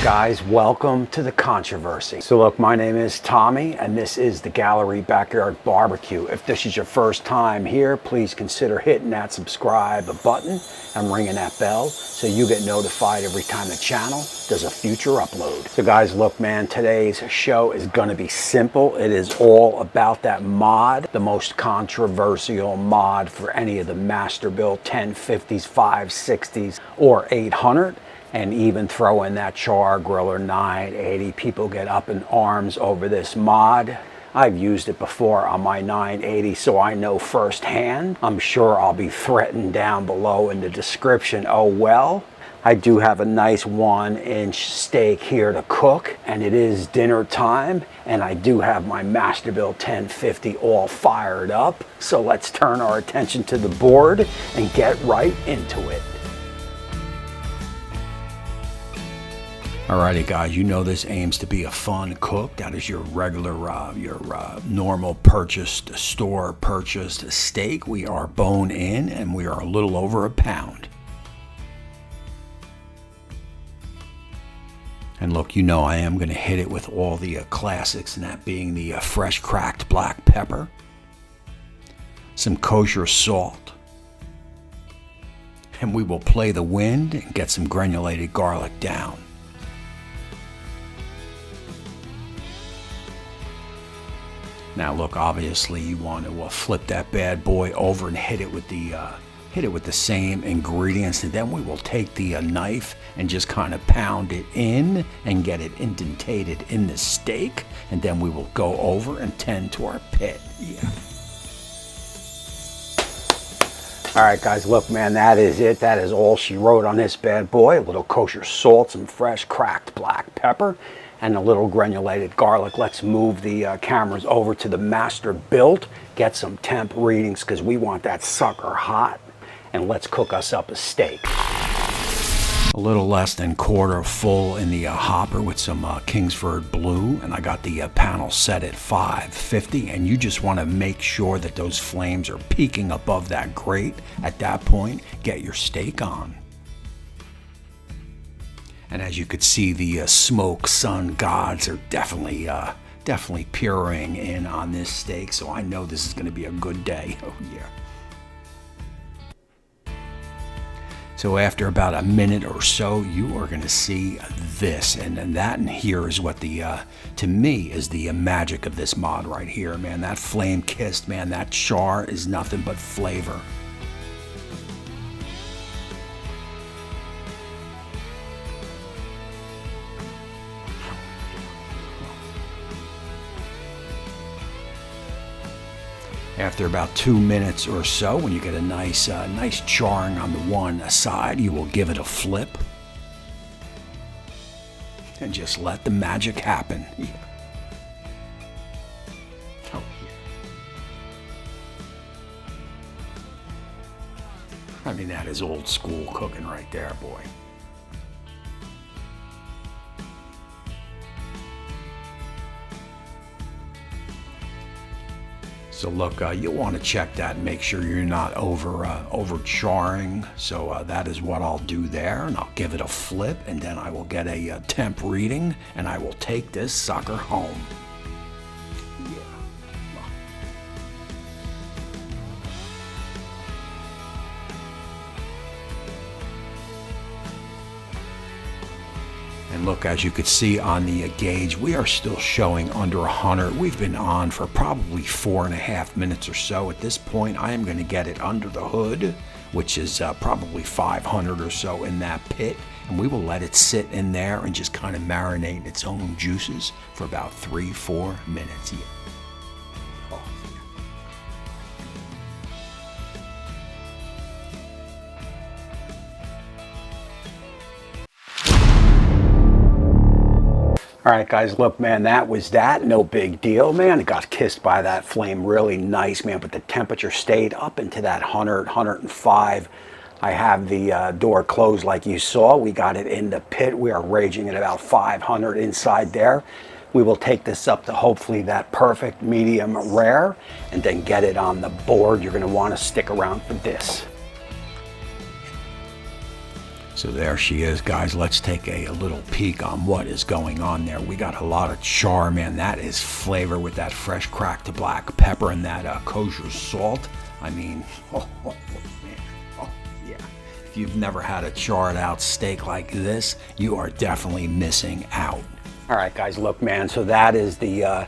Guys, welcome to the controversy. So look, my name is Tommy and this is the Gallery Backyard Barbecue. If this is your first time here, please consider hitting that subscribe button and ringing that bell so you get notified every time the channel does a future upload. So guys, look man, today's show is gonna be simple. It is all about that mod, the most controversial mod for any of the Masterbuilt 1050s, 560s, or 800. And even throw in that char griller 980. People get up in arms over this mod. I've used it before on my 980, so I know firsthand. I'm sure I'll be threatened down below in the description. Oh well. I do have a nice 1-inch steak here to cook, and it is dinner time, and I do have my Masterbuilt 1050 all fired up. So let's turn our attention to the board and get right into it. Alrighty guys, you know this aims to be a fun cook. That is your regular, normal purchased, store purchased steak. We are bone in and we are a little over a pound. And look, you know I am going to hit it with all the classics, and that being the fresh cracked black pepper, some kosher salt, and we will play the wind and get some granulated garlic down. Now look, obviously you want to flip that bad boy over and hit it with the same ingredients, and then we will take the knife and just kind of pound it in and get it indentated in the steak, and then we will go over and tend to our pit. Yeah. All right guys, look man, that is it. That is all she wrote on this bad boy. A little kosher salt, some fresh cracked black pepper, and a little granulated garlic. Let's move the cameras over to the Masterbuilt, get some temp readings because we want that sucker hot, and let's cook us up a steak. A little less than quarter full in the hopper with some Kingsford Blue, and I got the panel set at 550, and you just want to make sure that those flames are peaking above that grate. At that point, get your steak on. And as you could see, the smoke sun gods are definitely peering in on this steak. So I know this is going to be a good day. Oh yeah. So after about a minute or so, you are going to see this, and that in here is what to me is the magic of this mod right here, man. That flame kissed, man. That char is nothing but flavor. After about 2 minutes or so, when you get a nice charring on the one side, you will give it a flip and just let the magic happen. Yeah. Oh, yeah. I mean, that is old school cooking right there, boy. So look, you'll want to check that and make sure you're not over charring. So that is what I'll do there, and I'll give it a flip, and then I will get a temp reading, and I will take this sucker home. Yeah. And look, as you could see on the gauge, we are still showing under 100. We've been on for probably 4.5 minutes or so. At this point, I am going to get it under the hood, which is probably 500 or so in that pit. And we will let it sit in there and just kind of marinate its own juices for about 3-4 minutes. Yeah. All right, guys, look, man, that was that. No big deal, man. It got kissed by that flame really nice, man, but the temperature stayed up into that 100, 105. I have the door closed like you saw. We got it in the pit. We are raging at about 500 inside there. We will take this up to hopefully that perfect medium rare and then get it on the board. You're going to want to stick around for this. So there she is, guys. Let's take a little peek on what is going on there. We got a lot of char, man. That is flavor with that fresh cracked black pepper and that kosher salt. I mean, oh, man. Oh, yeah. If you've never had a charred out steak like this, you are definitely missing out. All right, guys, look, man. So that is the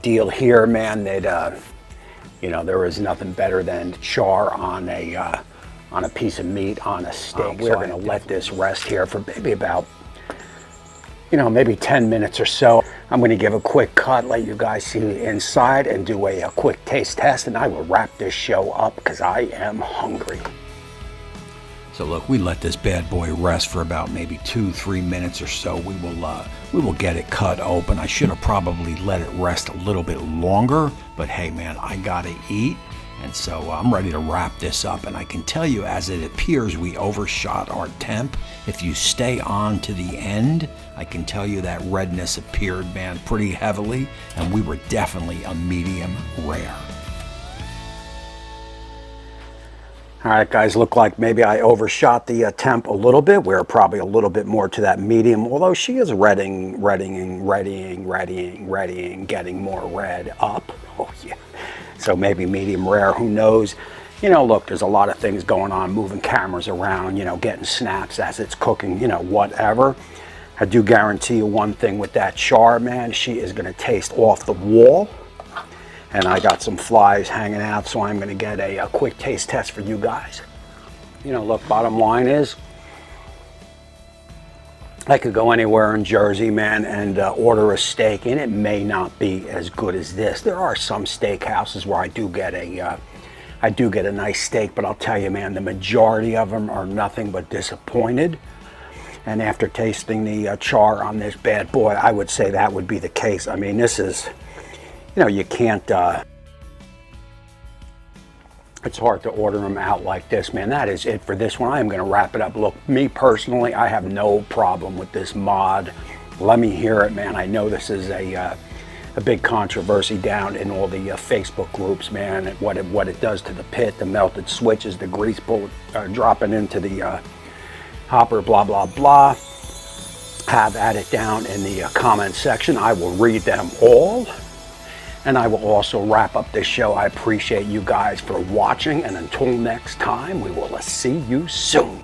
deal here, man. That you know, there is nothing better than char on a piece of meat on a steak. We're going to let this rest here for maybe about, you know, maybe 10 minutes or so. I'm going to give a quick cut, let you guys see the inside, and do a quick taste test, and I will wrap this show up because I am hungry. So look, we let this bad boy rest for about maybe 2-3 minutes or so. We will get it cut open. I should have probably let it rest a little bit longer, but hey, man, I gotta eat. And so I'm ready to wrap this up, and I can tell you, as it appears, we overshot our temp. If you stay on to the end, I can tell you that redness appeared, man, pretty heavily, and we were definitely a medium rare. All right, guys, look like maybe I overshot the temp a little bit. We're probably a little bit more to that medium, although she is readying, getting more red up. Oh, yeah. So maybe medium rare, who knows? You know, look, there's a lot of things going on, moving cameras around, you know, getting snaps as it's cooking, you know, whatever. I do guarantee you one thing with that char, man, she is going to taste off the wall. And I got some flies hanging out, so I'm going to get a quick taste test for you guys. You know, look, bottom line is, I could go anywhere in Jersey, man, and order a steak, and it may not be as good as this. There are some steak houses where I do get a nice steak, but I'll tell you, man, the majority of them are nothing but disappointed. And after tasting the char on this bad boy, I would say that would be the case. I mean, this is, you know, you can't, it's hard to order them out like this, man. That is it for this one. I am going to wrap it up. Look, me personally, I have no problem with this mod. Let me hear it, man. I know this is a big controversy down in all the Facebook groups, man. And what it does to the pit, the melted switches, the grease bullet dropping into the hopper, blah, blah, blah. Have at it down in the comment section. I will read them all. And I will also wrap up this show. I appreciate you guys for watching, and until next time, we will see you soon.